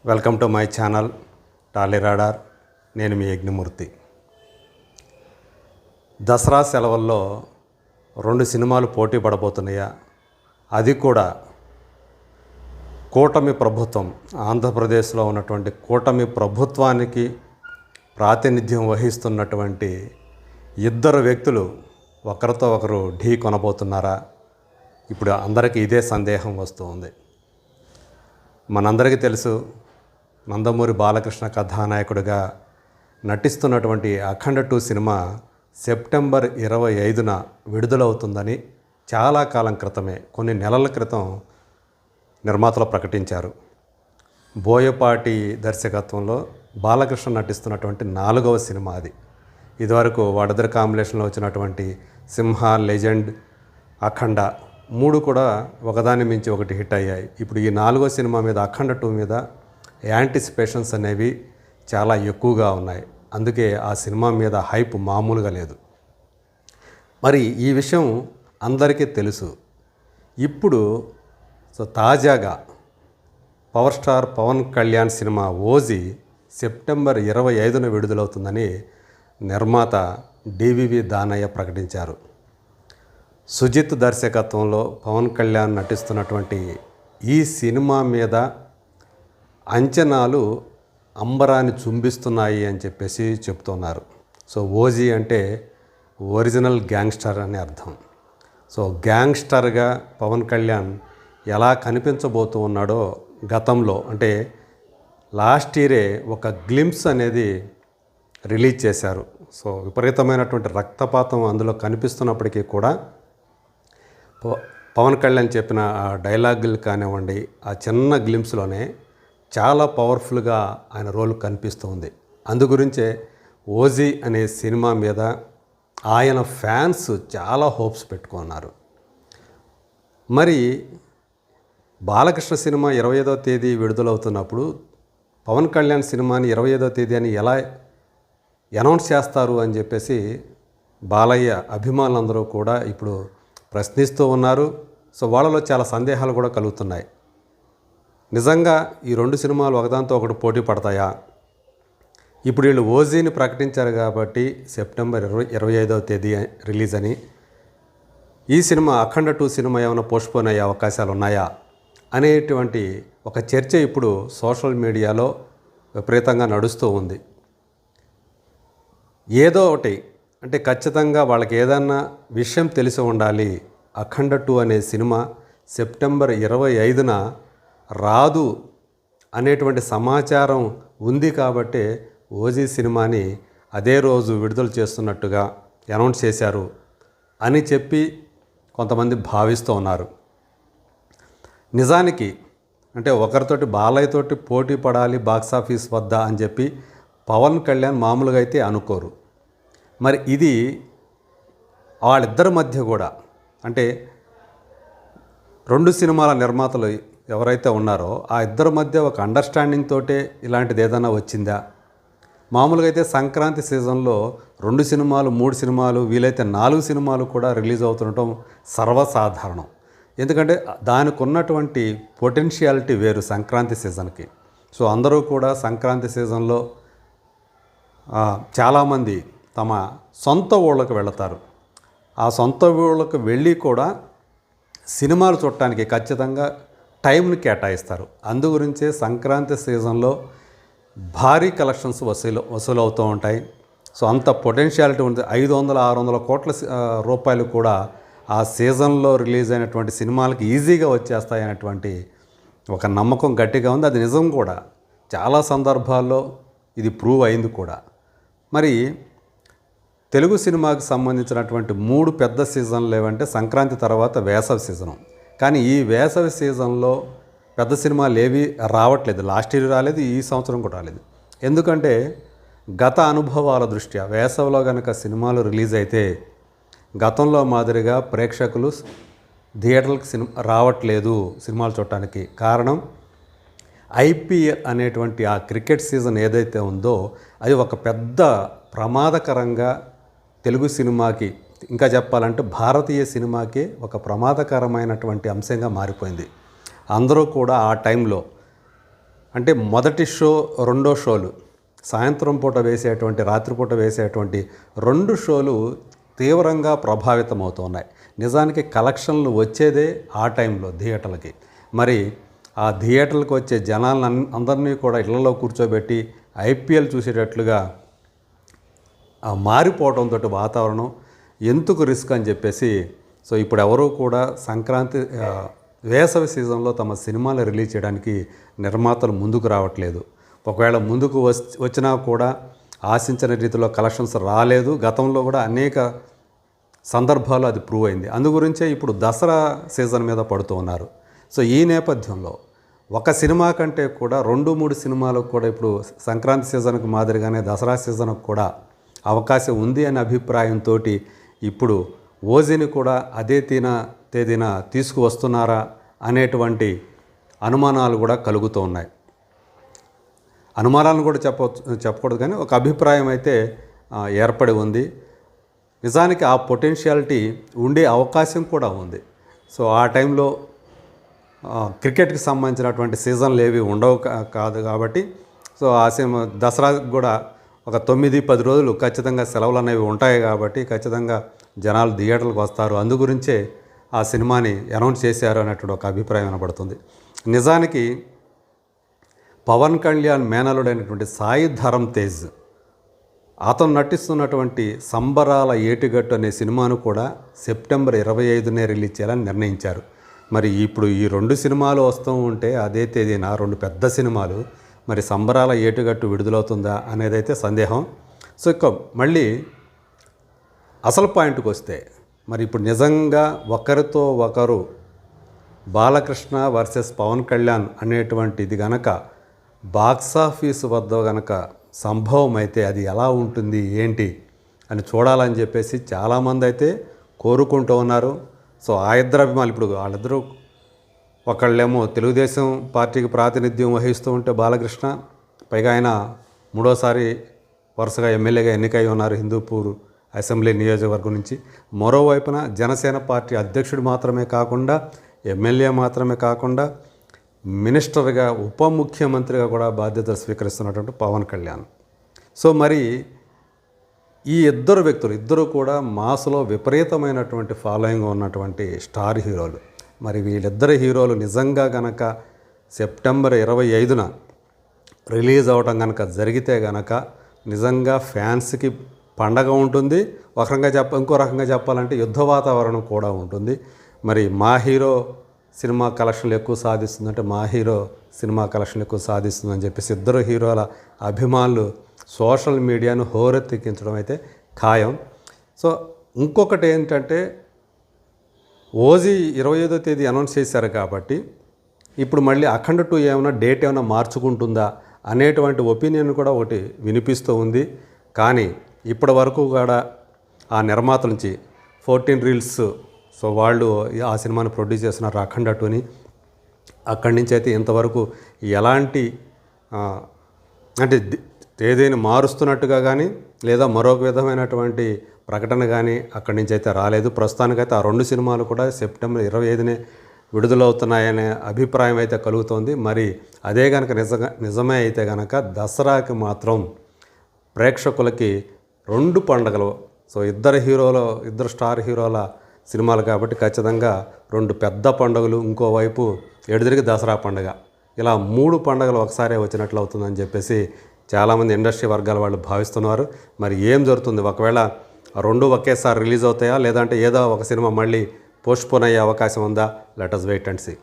Welcome to my channel Tally radar. నేను మీ యజ్ఞమూర్తి. దసరా సెలవుల్లో 2 సినిమాలు పోటీ పడబోతున్నాయా? అది కూడా కూటమి ప్రభుత్వం, ఆంధ్రప్రదేశ్లో ఉన్నటువంటి కూటమి ప్రభుత్వానికి ప్రాతినిధ్యం వహిస్తున్నటువంటి ఇద్దరు వ్యక్తులు ఒకరితో ఒకరు ఢీ కొనబోతున్నారా? ఇప్పుడు అందరికీ ఇదే సందేహం వస్తూ ఉంది. మనందరికీ తెలుసు, నందమూరి బాలకృష్ణ కథానాయకుడిగా నటిస్తున్నటువంటి అఖండ 2 సినిమా సెప్టెంబర్ 25న విడుదలవుతుందని చాలా కాలం క్రితమే, కొన్ని నెలల క్రితం నిర్మాతలు ప్రకటించారు. బోయపాటి దర్శకత్వంలో బాలకృష్ణ నటిస్తున్నటువంటి 4వ సినిమా అది. ఇదివరకు వాడిద్దరి కాంబినేషన్లో వచ్చినటువంటి సింహ, లెజెండ్, అఖండ 3 కూడా ఒకదాని మించి ఒకటి హిట్ అయ్యాయి. ఇప్పుడు ఈ 4వ సినిమా మీద, అఖండ 2 మీద యాంటిసిపేషన్స్ అనేవి చాలా ఎక్కువగా ఉన్నాయి. అందుకే ఆ సినిమా మీద హైప్ మామూలుగా లేదు. మరి ఈ విషయం అందరికీ తెలుసు. ఇప్పుడు తాజాగా power star Pawan Kalyan cinema OG September 25న విడుదలవుతుందని నిర్మాత డివివి దానయ్య ప్రకటించారు. సుజిత్ దర్శకత్వంలో పవన్ కళ్యాణ్ నటిస్తున్నటువంటి ఈ సినిమా మీద అంచనాలు అంబరాన్ని చుంబిస్తున్నాయి అని చెప్పేసి చెప్తున్నారు. ఓజీ అంటే ఒరిజినల్ గ్యాంగ్స్టర్ అని అర్థం. గ్యాంగ్స్టర్గా పవన్ కళ్యాణ్ ఎలా కనిపించబోతూ ఉన్నాడో గతంలో, అంటే లాస్ట్ ఇయరే ఒక గ్లింప్స్ అనేది రిలీజ్ చేశారు. విపరీతమైనటువంటి రక్తపాతం అందులో కనిపిస్తున్నప్పటికీ కూడా పవన్ కళ్యాణ్ చెప్పిన ఆ డైలాగులు కానివ్వండి, ఆ చిన్న గ్లింప్స్లోనే చాలా పవర్ఫుల్గా ఆయన రోల్ కనిపిస్తుంది. అందుగురించే ఓజీ అనే సినిమా మీద ఆయన ఫ్యాన్స్ చాలా హోప్స్ పెట్టుకున్నారు. మరి బాలకృష్ణ సినిమా 25వ తేదీ విడుదలవుతున్నప్పుడు పవన్ కళ్యాణ్ సినిమాని 25వ తేదీ అని ఎలా అనౌన్స్ చేస్తారు అని చెప్పేసి బాలయ్య అభిమానులందరూ కూడా ఇప్పుడు ప్రశ్నిస్తూ ఉన్నారు. వాళ్ళలో చాలా సందేహాలు కూడా కలుగుతున్నాయి. నిజంగా ఈ 2 సినిమాలు ఒకదాంతో ఒకటి పోటీ పడతాయా? ఇప్పుడు వీళ్ళు ఓజీని ప్రకటించారు కాబట్టి సెప్టెంబర్ 25వ తేదీ రిలీజ్ అని. ఈ సినిమా అఖండ 2 సినిమా ఏమైనా పోస్ట్పోన్ అయ్యే అవకాశాలు ఉన్నాయా అనేటువంటి ఒక చర్చ ఇప్పుడు సోషల్ మీడియాలో విపరీతంగా నడుస్తూ ఉంది. ఏదో ఒకటి అంటే ఖచ్చితంగా వాళ్ళకి ఏదన్నా విషయం తెలిసి ఉండాలి. అఖండ 2 అనే సినిమా సెప్టెంబర్ 25న రాదు అనేటువంటి సమాచారం ఉంది కాబట్టే ఓజీ సినిమాని అదే రోజు విడుదల చేస్తున్నట్టుగా అనౌన్స్ చేశారు అని చెప్పి కొంతమంది భావిస్తూ ఉన్నారు. నిజానికి అంటే ఒకరితోటి బాలయ్యతోటి పోటీ పడాలి బాక్సాఫీస్ వద్ద అని చెప్పి పవన్ కళ్యాణ్ మామూలుగా అయితే అనుకోరు. మరి ఇది వాళ్ళిద్దరి మధ్య కూడా, అంటే 2 సినిమాల నిర్మాతలు ఎవరైతే ఉన్నారో ఆ ఇద్దరి మధ్య ఒక అండర్స్టాండింగ్ తోటే ఇలాంటిది ఏదైనా వచ్చిందా? మామూలుగా అయితే సంక్రాంతి సీజన్లో 2 సినిమాలు, 3 సినిమాలు, వీలైతే 4 సినిమాలు కూడా రిలీజ్ అవుతుండటం సర్వసాధారణం. ఎందుకంటే దానికి ఉన్నటువంటి పొటెన్షియాలిటీ వేరు సంక్రాంతి సీజన్కి. అందరూ కూడా సంక్రాంతి సీజన్లో చాలామంది తమ సొంత ఊళ్ళకు వెళతారు. ఆ సొంత ఊళ్ళకు వెళ్ళి కూడా సినిమాలు చూడటానికి ఖచ్చితంగా టైంని కేటాయిస్తారు. అందుగురించే సంక్రాంతి సీజన్లో భారీ కలెక్షన్స్ వసూలవుతూ ఉంటాయి. అంత పొటెన్షియాలిటీ ఉంది. 500-600 కోట్ల రూపాయలు కూడా ఆ సీజన్లో రిలీజ్ అయినటువంటి సినిమాలకి ఈజీగా వచ్చేస్తాయి అనేటువంటి ఒక నమ్మకం గట్టిగా ఉంది. అది నిజం కూడా. చాలా సందర్భాల్లో ఇది ప్రూవ్ అయింది కూడా. మరి తెలుగు సినిమాకి సంబంధించినటువంటి 3 పెద్ద సీజన్లు ఏవంటే సంక్రాంతి తర్వాత వేసవి సీజను. కానీ ఈ వేసవి సీజన్లో పెద్ద సినిమాలు ఏవి రావట్లేదు. లాస్ట్ ఇయర్ రాలేదు, ఈ సంవత్సరం కూడా రాలేదు. ఎందుకంటే గత అనుభవాల దృష్ట్యా వేసవిలో కనుక సినిమాలు రిలీజ్ అయితే గతంలో మాదిరిగా ప్రేక్షకులు థియేటర్లకు రావట్లేదు సినిమాలు చూడటానికి. కారణం ఐపీఎల్ అనేటువంటి ఆ క్రికెట్ సీజన్ ఏదైతే ఉందో అది ఒక పెద్ద ప్రమాదకరంగా తెలుగు సినిమాకి, ఇంకా చెప్పాలంటే భారతీయ సినిమాకి ఒక ప్రమాదకరమైనటువంటి అంశంగా మారిపోయింది. అందరూ కూడా ఆ టైంలో అంటే మొదటి షో, రెండో షోలు, సాయంత్రం పూట వేసేటువంటి, రాత్రిపూట వేసేటువంటి 2 షోలు తీవ్రంగా ప్రభావితం అవుతున్నాయి. నిజానికి కలెక్షన్లు వచ్చేదే ఆ టైంలో థియేటర్లకి. మరి ఆ థియేటర్లకు వచ్చే జనాలను అందరినీ కూడా ఇళ్లలో కూర్చోబెట్టి ఐపీఎల్ చూసేటట్లుగా మారిపోవడంతో వాతావరణం ఎందుకు రిస్క్ అని చెప్పేసి, సో ఇప్పుడు ఎవరూ కూడా సంక్రాంతి వేసవి సీజన్లో తమ సినిమాలు రిలీజ్ చేయడానికి నిర్మాతలు ముందుకు రావట్లేదు. ఒకవేళ ముందుకు వచ్చినా కూడా ఆశించిన రీతిలో కలెక్షన్స్ రాలేదు. గతంలో కూడా అనేక సందర్భాలు అది ప్రూవ్ అయింది. అందుగురించే ఇప్పుడు దసరా సీజన్ మీద పడుతూ ఉన్నారు. సో ఈ నేపథ్యంలో ఒక సినిమా కంటే కూడా 2-3 సినిమాలకు కూడా ఇప్పుడు సంక్రాంతి సీజన్కి మాదిరిగానే దసరా సీజన్కు కూడా అవకాశం ఉంది అనే అభిప్రాయంతో ఇప్పుడు ఓజీని కూడా అదే తేదీన తీసుకువస్తున్నారా అనేటువంటి అనుమానాలు కూడా కలుగుతూ ఉన్నాయి. అనుమానాలను కూడా చెప్పకూడదు, కానీ ఒక అభిప్రాయం అయితే ఏర్పడి ఉంది. నిజానికి ఆ పొటెన్షియాలిటీ ఉండే అవకాశం కూడా ఉంది. సో ఆ టైంలో క్రికెట్కి సంబంధించినటువంటి సీజన్లు ఏవి ఉండవు కాదు కాబట్టి, సో ఆ దసరా కూడా ఒక 9-10 రోజులు ఖచ్చితంగా సెలవులు అనేవి ఉంటాయి కాబట్టి ఖచ్చితంగా జనాలు థియేటర్లకు వస్తారు. అందుగురించే ఆ సినిమాని అనౌన్స్ చేశారు అన్నటువంటి ఒక అభిప్రాయం వినబడుతుంది. నిజానికి పవన్ కళ్యాణ్ మేనలుడైనటువంటి సాయి ధరమ్ తేజ్, అతను నటిస్తున్నటువంటి సంబరాల ఏటిగట్టు అనే సినిమాను కూడా సెప్టెంబర్ 25నే రిలీజ్ చేయాలని నిర్ణయించారు. మరి ఇప్పుడు ఈ 2 సినిమాలు వస్తూ ఉంటే అదే తేదీన 2 పెద్ద సినిమాలు, మరి సంబరాల ఏటుగట్టు విడుదలవుతుందా అనేదైతే సందేహం. సో ఇక మళ్ళీ అసలు పాయింట్కి వస్తే, మరి ఇప్పుడు నిజంగా ఒకరితో ఒకరు బాలకృష్ణ వర్సెస్ పవన్ కళ్యాణ్ అనేటువంటిది గనక బాక్సాఫీస్ వద్ద గనక సంభవం అయితే అది ఎలా ఉంటుంది ఏంటి అని చూడాలని చెప్పేసి చాలామంది అయితే కోరుకుంటూ ఉన్నారు. సో ఆ ఇద్దరు అభిమానులు, ఇప్పుడు వాళ్ళిద్దరూ, ఒకళ్ళేమో తెలుగుదేశం పార్టీకి ప్రాతినిధ్యం వహిస్తూ ఉంటే బాలకృష్ణ, పైగా ఆయన 3వసారి వరుసగా ఎమ్మెల్యేగా ఎన్నికై ఉన్నారు హిందూపూర్ అసెంబ్లీ నియోజకవర్గం నుంచి. మరోవైపున జనసేన పార్టీ అధ్యక్షుడు మాత్రమే కాకుండా, ఎమ్మెల్యే మాత్రమే కాకుండా, మినిస్టర్గా, ఉప ముఖ్యమంత్రిగా కూడా బాధ్యతలు స్వీకరిస్తున్నటువంటి పవన్ కళ్యాణ్. సో మరి ఈ ఇద్దరు కూడా మాస్లో విపరీతమైనటువంటి ఫాలోయింగ్ ఉన్నటువంటి స్టార్ హీరోలు. మరి వీళ్ళిద్దరు హీరోలు నిజంగా గనక సెప్టెంబర్ 25న రిలీజ్ అవడం కనుక జరిగితే గనక నిజంగా ఫ్యాన్స్కి పండగ ఉంటుంది. ఇంకో రకంగా చెప్పాలంటే యుద్ధ వాతావరణం కూడా ఉంటుంది. మరి మా హీరో సినిమా కలెక్షన్లు ఎక్కువ సాధిస్తుందంటే మా హీరో సినిమా కలెక్షన్లు ఎక్కువ సాధిస్తుందని చెప్పేసి ఇద్దరు హీరోల అభిమానులు సోషల్ మీడియాను హోరెత్తికించడం అయితే ఖాయం. సో ఇంకొకటి ఏంటంటే, ఓజీ 25వ తేదీ అనౌన్స్ చేశారు కాబట్టి ఇప్పుడు మళ్ళీ అఖండ 2 ఏమైనా డేట్ ఏమైనా మార్చుకుంటుందా అనేటువంటి ఒపీనియన్ కూడా ఒకటి వినిపిస్తూ ఉంది. కానీ ఇప్పటి వరకు కూడా ఆ నిర్మాత నుంచి 14 రీల్స్, సో వాళ్ళు ఆ సినిమాని ప్రొడ్యూస్ చేస్తున్నారు అఖండ 2ని. అక్కడి నుంచి అయితే ఇంతవరకు ఎలాంటి అంటే తేదీని మారుస్తున్నట్టుగా కానీ లేదా మరొక విధమైనటువంటి ప్రకటన కానీ అక్కడి నుంచి అయితే రాలేదు. ప్రస్తుతానికైతే ఆ 2 సినిమాలు కూడా సెప్టెంబర్ 25నే విడుదలవుతున్నాయనే అభిప్రాయం అయితే కలుగుతోంది. మరి అదే కనుక నిజమే అయితే కనుక దసరాకి మాత్రం ప్రేక్షకులకి 2 పండుగలు, సో ఇద్దరు స్టార్ హీరోల సినిమాలు కాబట్టి ఖచ్చితంగా 2 పెద్ద పండుగలు, ఇంకోవైపు ఎడుదిరిగి దసరా పండుగ, ఇలా 3 పండుగలు ఒకసారి వచ్చినట్లు అవుతుందని చెప్పేసి చాలామంది ఇండస్ట్రీ వర్గాల వాళ్ళు భావిస్తున్నారు. మరి ఏం జరుగుతుంది, ఒకవేళ 2 ఒకేసారి రిలీజ్ అవుతాయా, లేదంటే ఏదో ఒక సినిమా మళ్ళీ పోస్ట్పోన్ అయ్యే అవకాశం ఉందా? Let us wait and see.